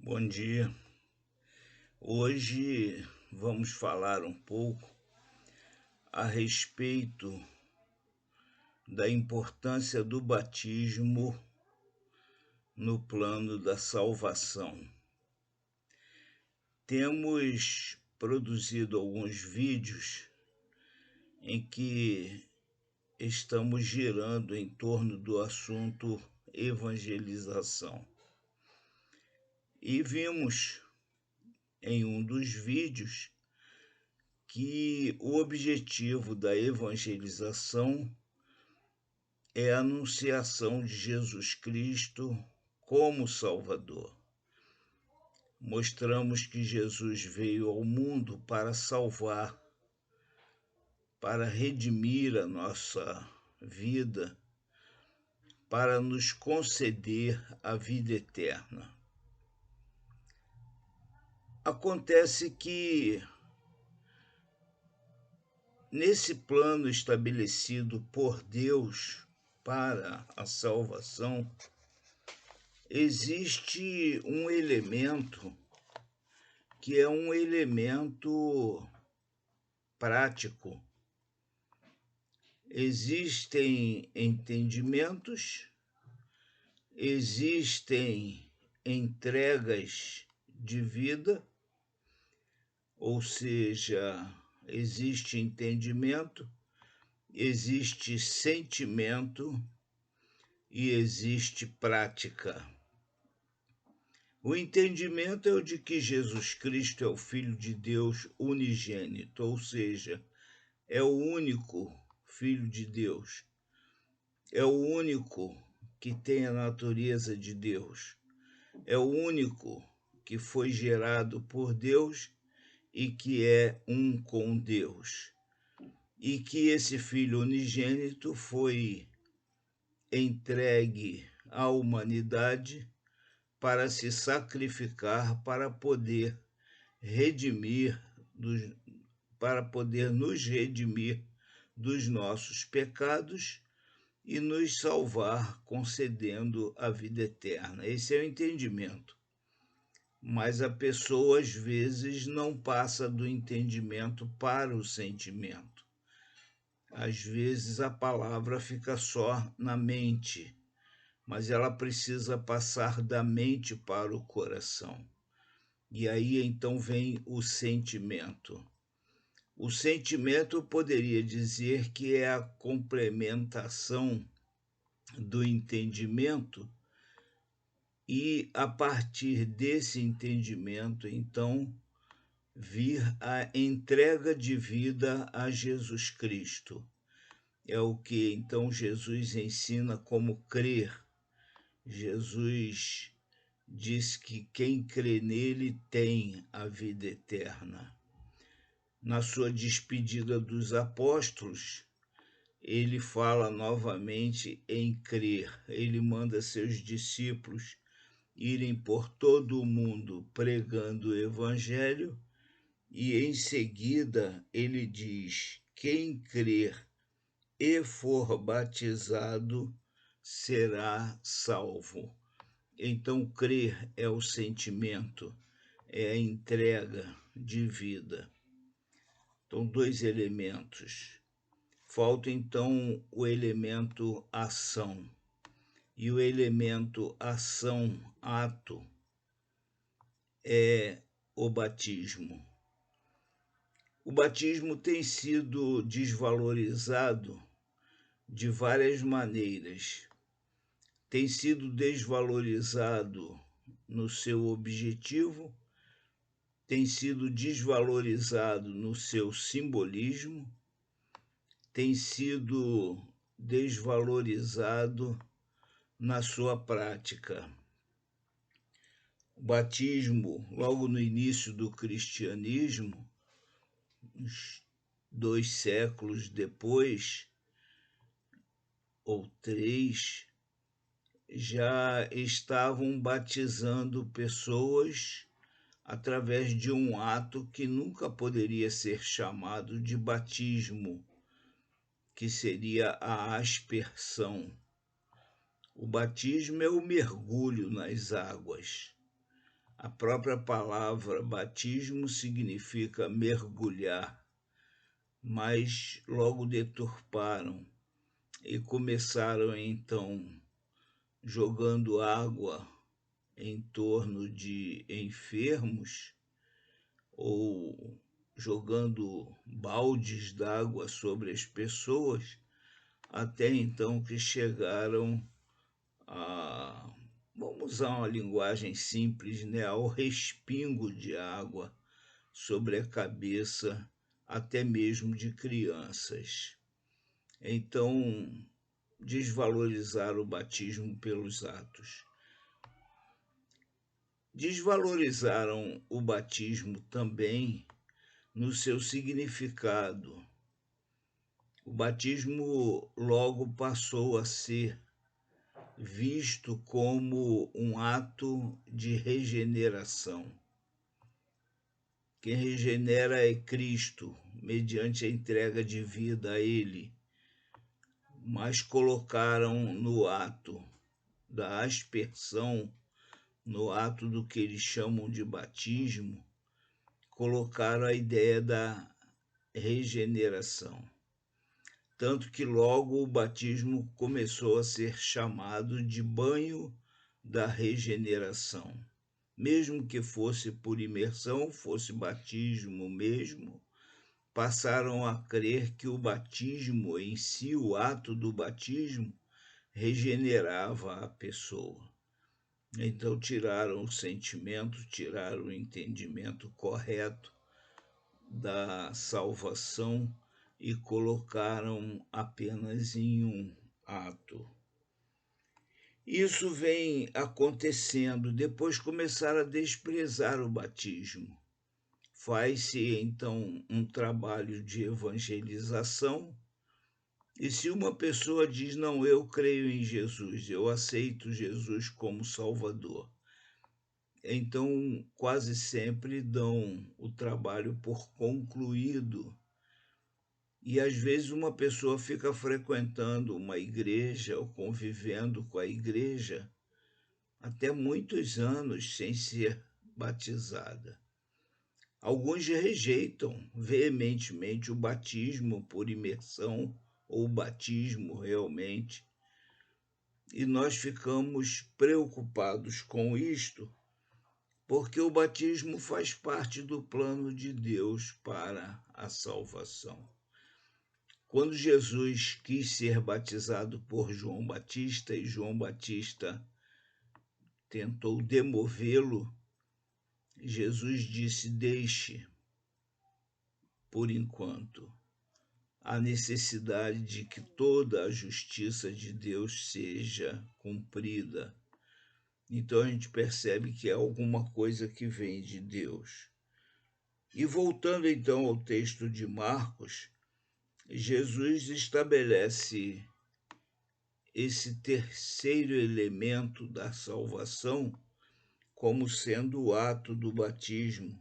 Bom dia. Hoje vamos falar um pouco a respeito da importância do batismo no plano da salvação. Temos produzido alguns vídeos em que estamos girando em torno do assunto evangelização. E vimos em um dos vídeos que o objetivo da evangelização é a anunciação de Jesus Cristo como Salvador. Mostramos que Jesus veio ao mundo para salvar, para redimir a nossa vida, para nos conceder a vida eterna. Acontece que, nesse plano estabelecido por Deus para a salvação, existe um elemento que é um elemento prático. Existem entendimentos, existem entregas de vida, ou seja, existe entendimento, existe sentimento e existe prática. O entendimento é o de que Jesus Cristo é o Filho de Deus unigênito, ou seja, é o único Filho de Deus, é o único que tem a natureza de Deus, é o único que foi gerado por Deus e que é um com Deus, e que esse Filho unigênito foi entregue à humanidade para se sacrificar, para poder nos redimir dos nossos pecados e nos salvar, concedendo a vida eterna. Esse é o entendimento. Mas a pessoa, às vezes, não passa do entendimento para o sentimento. Às vezes, a palavra fica só na mente, mas ela precisa passar da mente para o coração. E aí, então, vem o sentimento. O sentimento, eu poderia dizer que é a complementação do entendimento, e a partir desse entendimento, então, vir a entrega de vida a Jesus Cristo. É o que, então, Jesus ensina como crer. Jesus diz que quem crê nele tem a vida eterna. Na sua despedida dos apóstolos, ele fala novamente em crer. Ele manda seus discípulos irem por todo o mundo pregando o evangelho, e em seguida ele diz: quem crer e for batizado será salvo. Então, crer é o sentimento, é a entrega de vida. Então, dois elementos. Falta, então, o elemento ação. E o elemento ação, ato, é o batismo. O batismo tem sido desvalorizado de várias maneiras. Tem sido desvalorizado no seu objetivo, tem sido desvalorizado no seu simbolismo, tem sido desvalorizado na sua prática. O batismo, logo no início do cristianismo, uns 2 séculos depois, ou 3, já estavam batizando pessoas através de um ato que nunca poderia ser chamado de batismo, que seria a aspersão. O batismo é o mergulho nas águas. A própria palavra batismo significa mergulhar, mas logo deturparam e começaram então jogando água em torno de enfermos ou jogando baldes d'água sobre as pessoas, até então que chegaram a, vamos usar uma linguagem simples, né, ao respingo de água sobre a cabeça, até mesmo de crianças. Então, desvalorizar o batismo pelos atos. Desvalorizaram o batismo também no seu significado. O batismo logo passou a ser visto como um ato de regeneração. Quem regenera é Cristo, mediante a entrega de vida a Ele, mas colocaram no ato da aspersão, no ato do que eles chamam de batismo, colocaram a ideia da regeneração. Tanto que logo o batismo começou a ser chamado de banho da regeneração. Mesmo que fosse por imersão, fosse batismo mesmo, passaram a crer que o batismo em si, o ato do batismo, regenerava a pessoa. Então tiraram o sentimento, tiraram o entendimento correto da salvação e colocaram apenas em um ato. Isso vem acontecendo, depois começaram a desprezar o batismo. Faz-se então um trabalho de evangelização, e se uma pessoa diz, não, eu creio em Jesus, eu aceito Jesus como Salvador, então quase sempre dão o trabalho por concluído. E às vezes uma pessoa fica frequentando uma igreja ou convivendo com a igreja até muitos anos sem ser batizada. Alguns rejeitam veementemente o batismo por imersão ou batismo realmente, e nós ficamos preocupados com isto, porque o batismo faz parte do plano de Deus para a salvação. Quando Jesus quis ser batizado por João Batista e João Batista tentou demovê-lo, Jesus disse, deixe, por enquanto, a necessidade de que toda a justiça de Deus seja cumprida. Então a gente percebe que é alguma coisa que vem de Deus. E voltando então ao texto de Marcos, Jesus estabelece esse terceiro elemento da salvação como sendo o ato do batismo.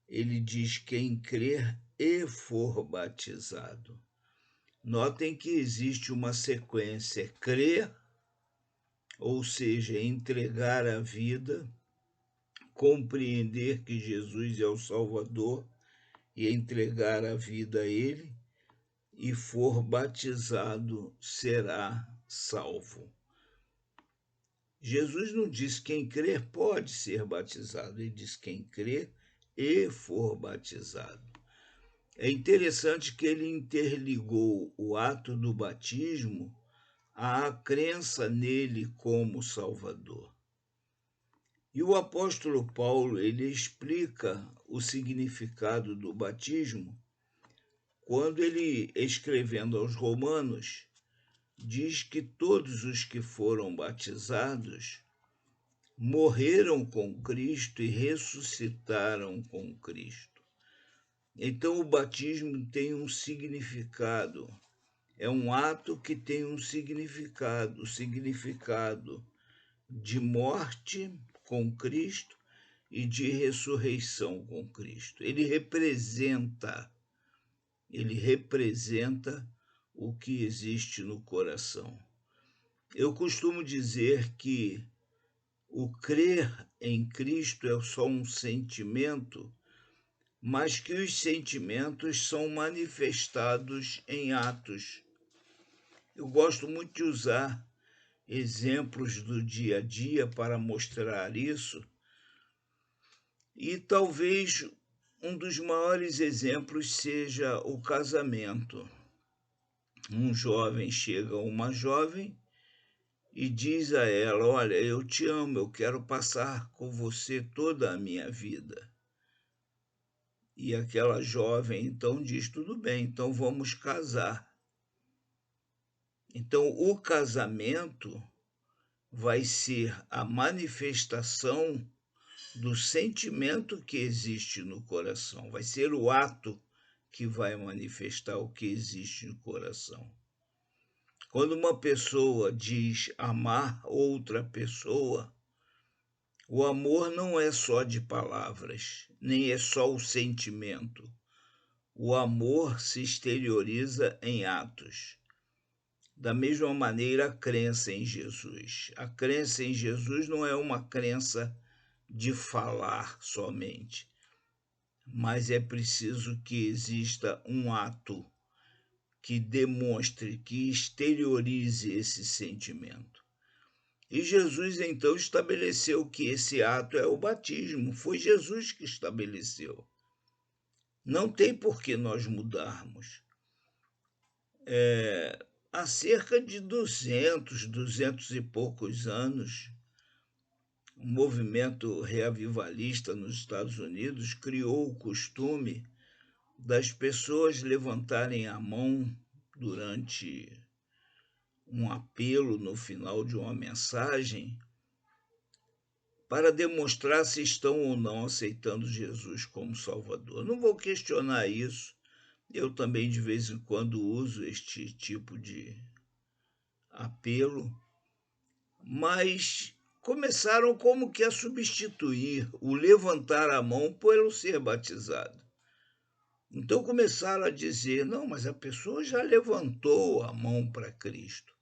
Ele diz quem crer e for batizado. Notem que existe uma sequência: crer, ou seja, entregar a vida, compreender que Jesus é o Salvador e entregar a vida a Ele, e for batizado, será salvo. Jesus não diz quem crer pode ser batizado, ele diz quem crer e for batizado. É interessante que ele interligou o ato do batismo à crença nele como Salvador. E o apóstolo Paulo, ele explica o significado do batismo quando ele, escrevendo aos Romanos, diz que todos os que foram batizados morreram com Cristo e ressuscitaram com Cristo. Então o batismo tem um significado, é um ato que tem um significado, o significado de morte com Cristo e de ressurreição com Cristo. Ele representa o que existe no coração. Eu costumo dizer que o crer em Cristo é só um sentimento, mas que os sentimentos são manifestados em atos. Eu gosto muito de usar exemplos do dia a dia para mostrar isso, e talvez um dos maiores exemplos seja o casamento. Um jovem chega a uma jovem e diz a ela: olha, eu te amo, eu quero passar com você toda a minha vida. E aquela jovem então diz: tudo bem, então vamos casar. Então o casamento vai ser a manifestação do sentimento que existe no coração, vai ser o ato que vai manifestar o que existe no coração. Quando uma pessoa diz amar outra pessoa, o amor não é só de palavras, nem é só o sentimento. O amor se exterioriza em atos. Da mesma maneira, a crença em Jesus. A crença em Jesus não é uma crença de falar somente, mas é preciso que exista um ato que demonstre, que exteriorize esse sentimento. E Jesus então estabeleceu que esse ato é o batismo. Foi Jesus que estabeleceu. Não tem por que nós mudarmos. Há cerca de 200 e poucos anos, o movimento reavivalista nos Estados Unidos criou o costume das pessoas levantarem a mão durante um apelo no final de uma mensagem para demonstrar se estão ou não aceitando Jesus como Salvador. Não vou questionar isso. Eu também, de vez em quando, uso este tipo de apelo, mas começaram como que a substituir o levantar a mão pelo ser batizado. Então começaram a dizer: não, mas a pessoa já levantou a mão para Cristo.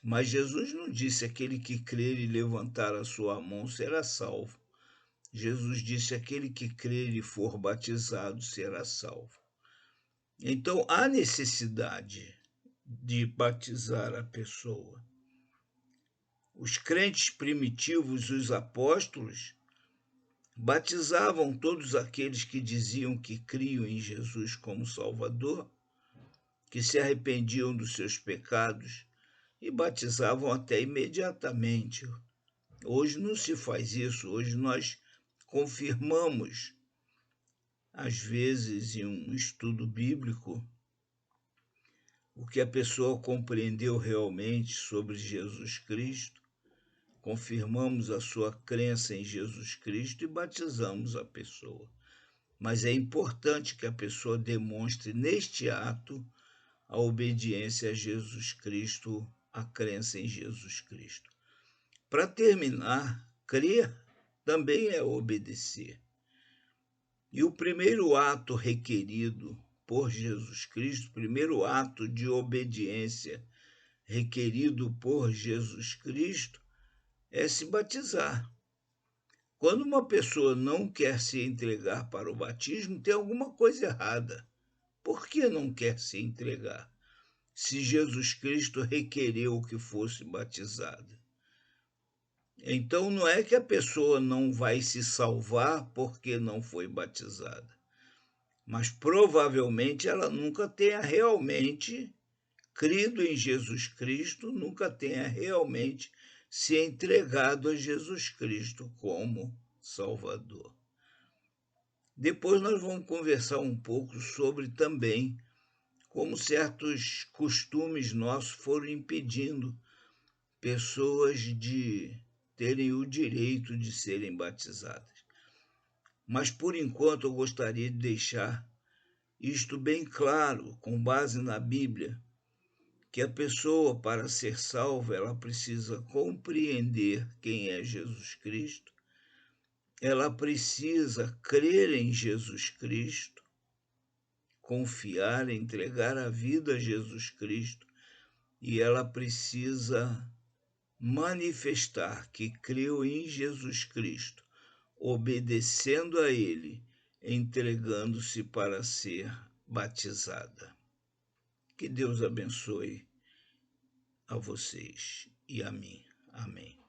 Mas Jesus não disse: aquele que crer e levantar a sua mão será salvo. Jesus disse: aquele que crer e for batizado será salvo. Então há necessidade de batizar a pessoa. Os crentes primitivos, os apóstolos, batizavam todos aqueles que diziam que criam em Jesus como Salvador, que se arrependiam dos seus pecados, e batizavam até imediatamente. Hoje não se faz isso, hoje nós confirmamos, às vezes, em um estudo bíblico, o que a pessoa compreendeu realmente sobre Jesus Cristo, confirmamos a sua crença em Jesus Cristo e batizamos a pessoa. Mas é importante que a pessoa demonstre neste ato a obediência a Jesus Cristo, a crença em Jesus Cristo. Para terminar, crer também é obedecer. E o primeiro ato requerido por Jesus Cristo, o primeiro ato de obediência requerido por Jesus Cristo é se batizar. Quando uma pessoa não quer se entregar para o batismo, tem alguma coisa errada. Por que não quer se entregar? Se Jesus Cristo requereu que fosse batizada. Então não é que a pessoa não vai se salvar porque não foi batizada, mas provavelmente ela nunca tenha realmente crido em Jesus Cristo, nunca tenha realmente se entregado a Jesus Cristo como Salvador. Depois nós vamos conversar um pouco sobre também como certos costumes nossos foram impedindo pessoas de terem o direito de serem batizadas. Mas, por enquanto, eu gostaria de deixar isto bem claro, com base na Bíblia, que a pessoa, para ser salva, ela precisa compreender quem é Jesus Cristo, ela precisa crer em Jesus Cristo, confiar, entregar a vida a Jesus Cristo, e ela precisa manifestar que creu em Jesus Cristo, obedecendo a Ele, entregando-se para ser batizada. Que Deus abençoe a vocês e a mim. Amém.